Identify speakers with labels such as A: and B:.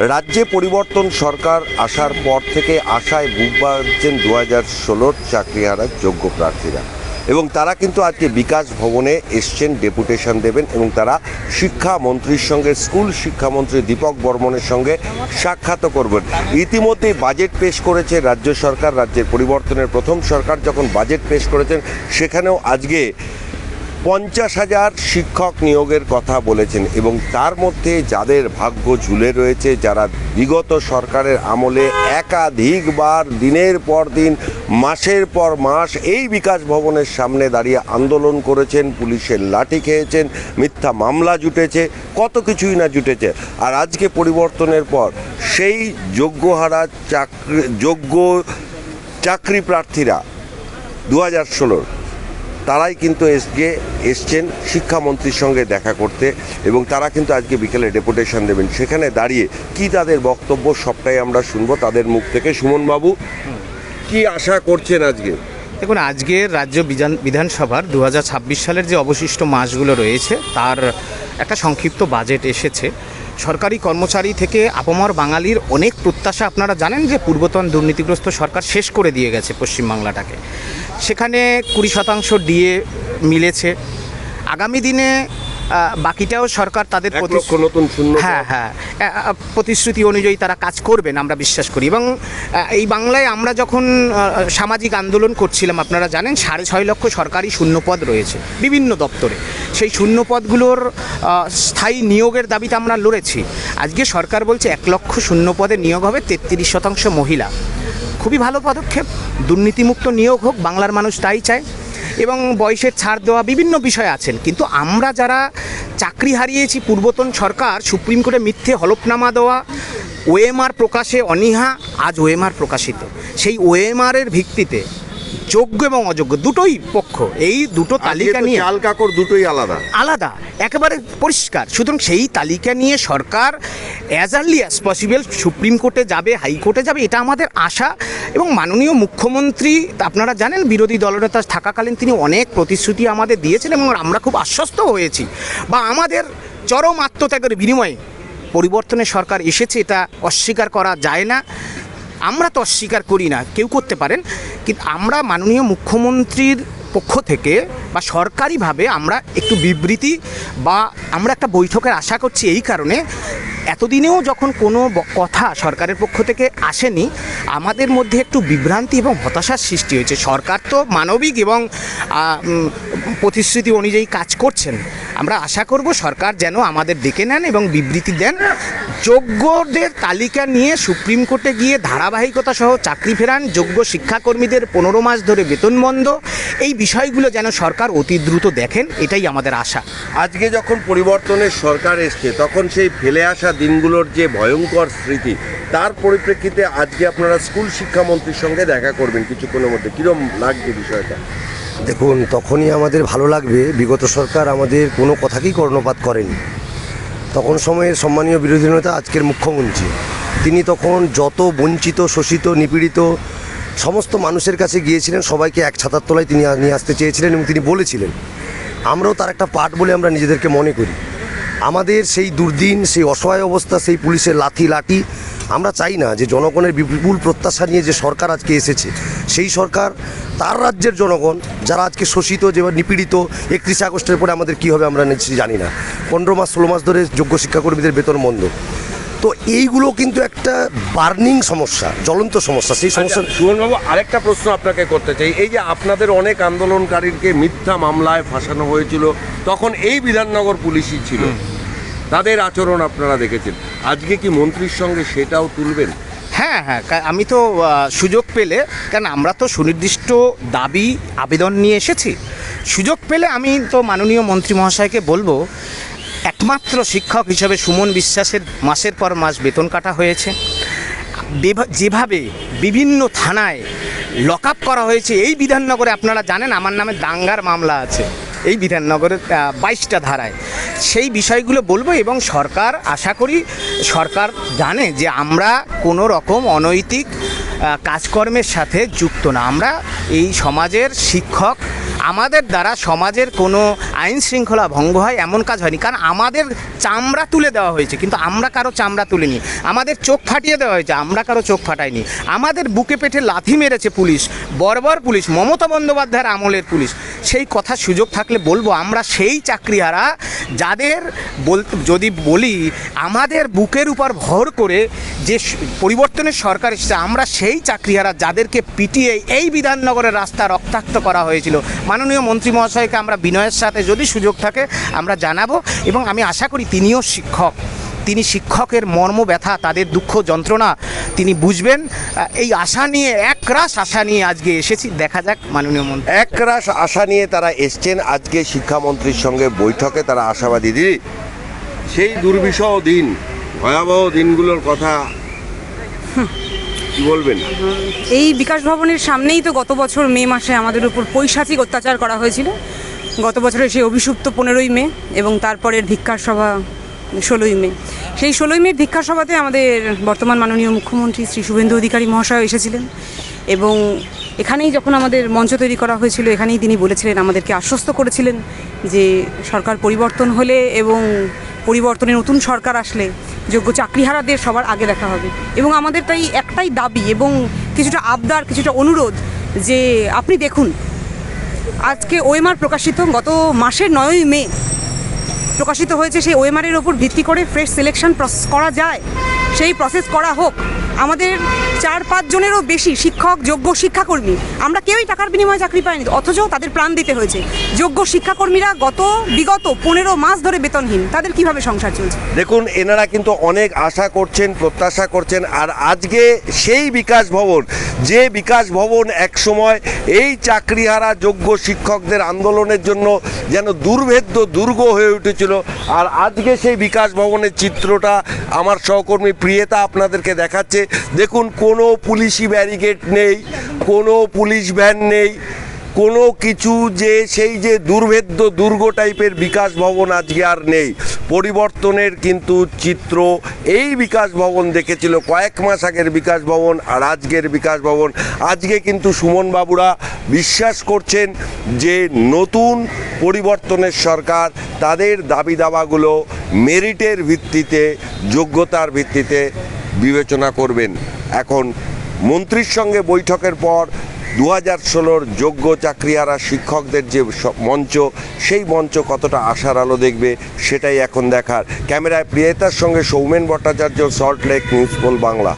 A: রাজ্যে পরিবর্তন সরকার আসার পর থেকে আশায় বুক বাঁধছেন 2016 চাকরিহারা যোগ্য প্রার্থীরা এবং তারা কিন্তু আজকে বিকাশ ভবনে এসছেন, ডেপুটেশন দেবেন এবং তারা শিক্ষামন্ত্রীর সঙ্গে, স্কুল শিক্ষামন্ত্রী দীপক বর্মনের সঙ্গে সাক্ষাৎ করবেন। ইতিমধ্যেই বাজেট পেশ করেছে রাজ্য সরকার। রাজ্যের পরিবর্তনের প্রথম সরকার যখন বাজেট পেশ করেছেন, সেখানেও আজকে 50,000 শিক্ষক নিয়োগের কথা বলেছেন এবং তার মধ্যে যাদের ভাগ্য ঝুলে রয়েছে, যারা বিগত সরকারের আমলে একাধিকবার দিনের পর দিন, মাসের পর মাস এই বিকাশ ভবনের সামনে দাঁড়িয়ে আন্দোলন করেছেন, পুলিশের লাঠি খেয়েছেন, মিথ্যা মামলা জুটেছে, কত কিছুই না জুটেছে। আর আজকে পরিবর্তনের পর সেই যোগ্য চাকরি প্রার্থীরা 2016 তারাই কিন্তু এসছেন শিক্ষামন্ত্রীর সঙ্গে দেখা করতে এবং তারা কিন্তু আজকে বিকেলে ডেপুটেশন দেবেন। সেখানে দাঁড়িয়ে কি তাদের বক্তব্য সবটাই আমরা শুনবো তাদের মুখ থেকে। সুমনবাবু, কি আশা করছেন আজকে?
B: দেখুন, আজকের রাজ্য বিধানসভার 2026 সালের যে অবশিষ্ট মাসগুলো রয়েছে তার একটা সংক্ষিপ্ত বাজেট এসেছে। সরকারি কর্মচারী থেকে আপামর বাঙালির অনেক প্রত্যাশা। আপনারা জানেন যে পূর্বতন দুর্নীতিগ্রস্ত সরকার শেষ করে দিয়ে গেছে পশ্চিমবাংলাটাকে। সেখানে 20% ডিএ মিলেছে। আগামী দিনে বাকিটাও সরকার তাদের প্রতিশ্রুতি অনুযায়ী তারা কাজ করবেন আমরা বিশ্বাস করি। এবং এই বাংলায় আমরা যখন সামাজিক আন্দোলন করছিলাম, আপনারা জানেন 6.5 লক্ষ সরকারি শূন্যপদ রয়েছে বিভিন্ন দপ্তরে। সেই শূন্যপদগুলোর স্থায়ী নিয়োগের দাবিতে আমরা লড়েছি। আজকে সরকার বলছে 1 লক্ষ শূন্যপদে নিয়োগ হবে, 33% মহিলা। খুবই ভালো পদক্ষেপ। দুর্নীতিমুক্ত নিয়োগ হোক, বাংলার মানুষ তাই চায়। এবং বয়সের ছাড় দেওয়া বিভিন্ন বিষয় আছেন। কিন্তু আমরা যারা চাকরি হারিয়েছি, পূর্বতন সরকার সুপ্রিম কোর্টে মিথ্যে হলফনামা দেওয়া, ওএমআর প্রকাশে অনীহা, আজ ওএমআর প্রকাশিত। সেই ওএমআরের ভিত্তিতে যোগ্য এবং অযোগ্য দুটোই পক্ষ, এই দুটো তালিকা নিয়ে
A: চাল কাকড় দুটোই আলাদা
B: একেবারে পরিষ্কার। সুতরাং সেই তালিকা নিয়ে সরকার as early as possible supreme কোর্টে যাবে, হাইকোর্টে যাবে, এটা আমাদের আশা। এবং মাননীয় মুখ্যমন্ত্রী, আপনারা জানেন বিরোধী দলনেতা থাকাকালীন তিনি অনেক প্রতিশ্রুতি আমাদের দিয়েছেন এবং আমরা খুব আশ্বস্ত হয়েছি, বা আমাদের চরম আত্মত্যাগের বিনিময়ে পরিবর্তনের সরকার এসেছে, এটা অস্বীকার করা যায় না। আমরা তো অস্বীকার করি না, কেউ করতে পারেন, কিন্তু আমরা মাননীয় মুখ্যমন্ত্রীর পক্ষ থেকে বা সরকারিভাবে আমরা একটু বিবৃতি বা আমরা একটা বৈঠকের আশা করছি। এই কারণে এতদিনেও যখন কোনো কথা সরকারের পক্ষ থেকে আসেনি, আমাদের মধ্যে একটু বিভ্রান্তি এবং হতাশার সৃষ্টি হয়েছে। সরকার তো মানবিক এবং প্রতিশ্রুতি অনুযায়ী কাজ করছেন। আমরা আশা করব সরকার যেন আমাদের ডেকে নেন এবং বিবৃতি দেন। যোগ্যদের তালিকা নিয়ে সুপ্রিম কোর্টে গিয়ে ধারাবাহিকতা সহ চাকরি ফেরান, যোগ্য শিক্ষাকর্মীদের 15 মাস ধরে বেতন বন্ধ, এই বিষয়গুলো যেন সরকার অতি দ্রুত দেখেন, এটাই আমাদের আশা।
A: আজকে যখন পরিবর্তনের সরকার এসছে, তখন সেই ফেলে আসা দিনগুলোর যে ভয়ঙ্কর স্মৃতি, তার পরিপ্রেক্ষিতে আজকে আপনারা স্কুল শিক্ষামন্ত্রীর সঙ্গে দেখা করবেন কিছুক্ষণের মধ্যে। কীরকম লাগছে বিষয়টা?
C: দেখুন, তখনই আমাদের ভালো লাগবে বিগত সরকার আমাদের কোনো কথাকেই কর্ণপাত করেনি। তখন সময়ের সম্মানীয় বিরোধী নেতা আজকের মুখ্যমন্ত্রী, তিনি তখন যত বঞ্চিত, শোষিত, নিপীড়িত সমস্ত মানুষের কাছে গিয়েছিলেন, সবাইকে এক ছাতার তলায় তিনি নিয়ে আসতে চেয়েছিলেন এবং তিনি বলেছিলেন। আমরাও তার একটা পার্ট বলে আমরা নিজেদেরকে মনে করি। আমাদের সেই দুর্দিন, সেই অসহায় অবস্থা, সেই পুলিশের লাঠি আমরা চাই না যে জনগণের বিপুল প্রত্যাশা নিয়ে যে সরকার আজকে এসেছে, সেই সরকার তার রাজ্যের জনগণ যারা আজকে শোষিত, যে নিপীড়িত, 31 আগস্টের পরে আমাদের কী হবে আমরা জানি না। 15 মাস 16 মাস ধরে যোগ্য শিক্ষাকর্মীদের বেতন বন্ধ। তো এইগুলো কিন্তু একটা বার্নিং সমস্যা, জ্বলন্ত সমস্যা। সেই সমস্যা
A: সুমনবাবু, আরেকটা প্রশ্ন আপনাকে করতে চাই। এই যে আপনাদের অনেক আন্দোলনকারীকে মিথ্যা মামলায় ফাঁসানো হয়েছিল, তখন এই বিধাননগর পুলিশই ছিল, তাদের আচরণ আপনারা দেখেছেন। আজকে কি মন্ত্রীর সঙ্গে সেটাও তুলবেন?
B: হ্যাঁ, আমি তো সুযোগ পেলে, কারণ আমরা তো সুনির্দিষ্ট দাবি আবেদন নিয়ে এসেছি, সুযোগ পেলে আমি তো মাননীয় মন্ত্রী মহাশয়কে বলবো, একমাত্র শিক্ষক হিসেবে সুমন বিশ্বাসের মাসের পর মাস বেতন কাটা হয়েছে, যেভাবে বিভিন্ন থানায় লক আপ করা হয়েছে এই বিধাননগরে, আপনারা জানেন আমার নামে দাঙ্গার মামলা আছে এই বিধাননগরের 22টা ধারায়, সেই বিষয়গুলো বলবো। এবং সরকার, আশা করি সরকার জানে যে আমরা কোনো রকম অনৈতিক কাজকর্মের সাথে যুক্ত না। আমরা এই সমাজের শিক্ষক, আমাদের দ্বারা সমাজের কোনো আইন শৃঙ্খলা ভঙ্গ হয় এমন কাজ হয়নি, কারণ আমাদের চামড়া তুলে দেওয়া হয়েছে, কিন্তু আমরা কারো চামড়া তুলিনি। আমাদের চোখ ফাটিয়ে দেওয়া হয়েছে, আমরা কারো চোখ ফাটাইনি। আমাদের বুকে পেটে লাথি মেরেছে পুলিশ, বর্বর পুলিশ, মমতা বন্দ্যোপাধ্যায়ের আমলের পুলিশ। সেই কথা সুযোগ থাকলে বলবো, আমরা সেই চাকরিহারা যাদের যদি বলি আমাদের বুকের উপর ভর করে যে পরিবর্তনের সরকার এসেছে, আমরা সেই চাকরিহারা যাদেরকে পিটিয়ে এই বিধাননগরের রাস্তা রক্তাক্ত করা হয়েছিল। মাননীয় মন্ত্রী মহাশয়কে আমরা বিনয়ের সাথে যদি সুযোগ থাকে আমরা জানাবো, এবং আমি আশা করি তিনিও শিক্ষক, তিনি শিক্ষকের মর্ম ব্যথা, তাদের দুঃখ যন্ত্রণা তিনি বুঝবেন। এই আশা নিয়ে, একরাশ আশা নিয়ে আজকে এসেছি, দেখা যাক মাননীয় মন্ত্রী।
A: একরাশ আশা নিয়ে তারা এসছেন আজকে শিক্ষামন্ত্রীর সঙ্গে বৈঠকে। তারা আশাবাদী। দিদি, সেই দুর্বিষহ দিন, ভয়াবহ দিনগুলোর কথা কি বলবেন?
D: এই বিকাশ ভবনের সামনেই তো গত বছর মে মাসে আমাদের উপর পৈশাচিক অত্যাচার করা হয়েছিল। গত বছরের সেই অভিষিক্ত 15ই মে এবং তারপরের ধিক্কার সভা 16ই মে। সেই 16ই মের ধিক্কার সভাতে আমাদের বর্তমান মাননীয় মুখ্যমন্ত্রী শ্রী শুভেন্দু অধিকারী মহাশয় এসেছিলেন, এবং এখানেই যখন আমাদের মঞ্চ তৈরি করা হয়েছিল, এখানেই তিনি বলেছিলেন, আমাদেরকে আশ্বস্ত করেছিলেন যে সরকার পরিবর্তন হলে এবং পরিবর্তনের নতুন সরকার আসলে যোগ্য চাকরিহারাদের সবার আগে দেখা হবে। এবং আমাদের তাই একটাই দাবি এবং কিছুটা আবদার, কিছুটা অনুরোধ যে আপনি দেখুন, আজকে ওএমআর প্রকাশিত, গত মাসের 9ই মে প্রকাশিত হয়েছে। সেই ওএমআরের ওপর ভিত্তি করে ফ্রেশ সিলেকশন প্রসেস করা যায়, সেই প্রসেস করা হোক। আমাদের 4-5 জনেরও বেশি শিক্ষক, যোগ্য শিক্ষাকর্মী, আমরা কেউই টাকার বিনিময়ে চাকরি পাইনি, অথচ তাদের প্রাণ দিতে হয়েছে। যোগ্য শিক্ষাকর্মীরা বিগত 15 মাস ধরে বেতনহীন, তাদের কিভাবে সংসার চলছে?
A: দেখুন, এনারা কিন্তু অনেক আশা করছেন, প্রত্যাশা করছেন। আর আজকে সেই বিকাশ ভবন, যে বিকাশ ভবন একসময় এই চাকরিহারা যোগ্য শিক্ষকদের আন্দোলনের জন্য যেন দুর্ভেদ্য দুর্গ হয়ে উঠেছিল, আর আজকে সেই বিকাশ ভবনের চিত্রটা আমার সহকর্মী প্রিয়েতা আপনাদেরকে দেখাচ্ছে। দেখুন, কোনো পুলিশি ব্যারিকেড নেই, কোনো পুলিশ ভ্যান নেই, কোনো কিছু, যে সেই যে দুর্ভেদ্য দুর্গ টাইপের বিকাশ ভবন আজকে আর নেই। পরিবর্তনের কিন্তু চিত্র এই বিকাশ ভবন দেখেছিল কয়েক মাস আগের বিকাশ ভবন আর আজকের বিকাশ ভবন। আজকে কিন্তু সুমন বাবুরা বিশ্বাস করছেন যে নতুন পরিবর্তনের সরকার তাদের দাবি দাওয়াগুলো মেরিটের ভিত্তিতে, যোগ্যতার ভিত্তিতে বিবেচনা করবেন। এখন মন্ত্রীর সঙ্গে বৈঠকের পর 2016 যোগ্য চাকরিহারা শিক্ষকদের যে মঞ্চ, সেই মঞ্চ কতটা আশার আলো দেখবে সেটাই এখন দেখার। ক্যামেরায় প্রিয়েতার সঙ্গে সৌমেন ভট্টাচার্য, সল্টলেক, নিউজ পোল বাংলা।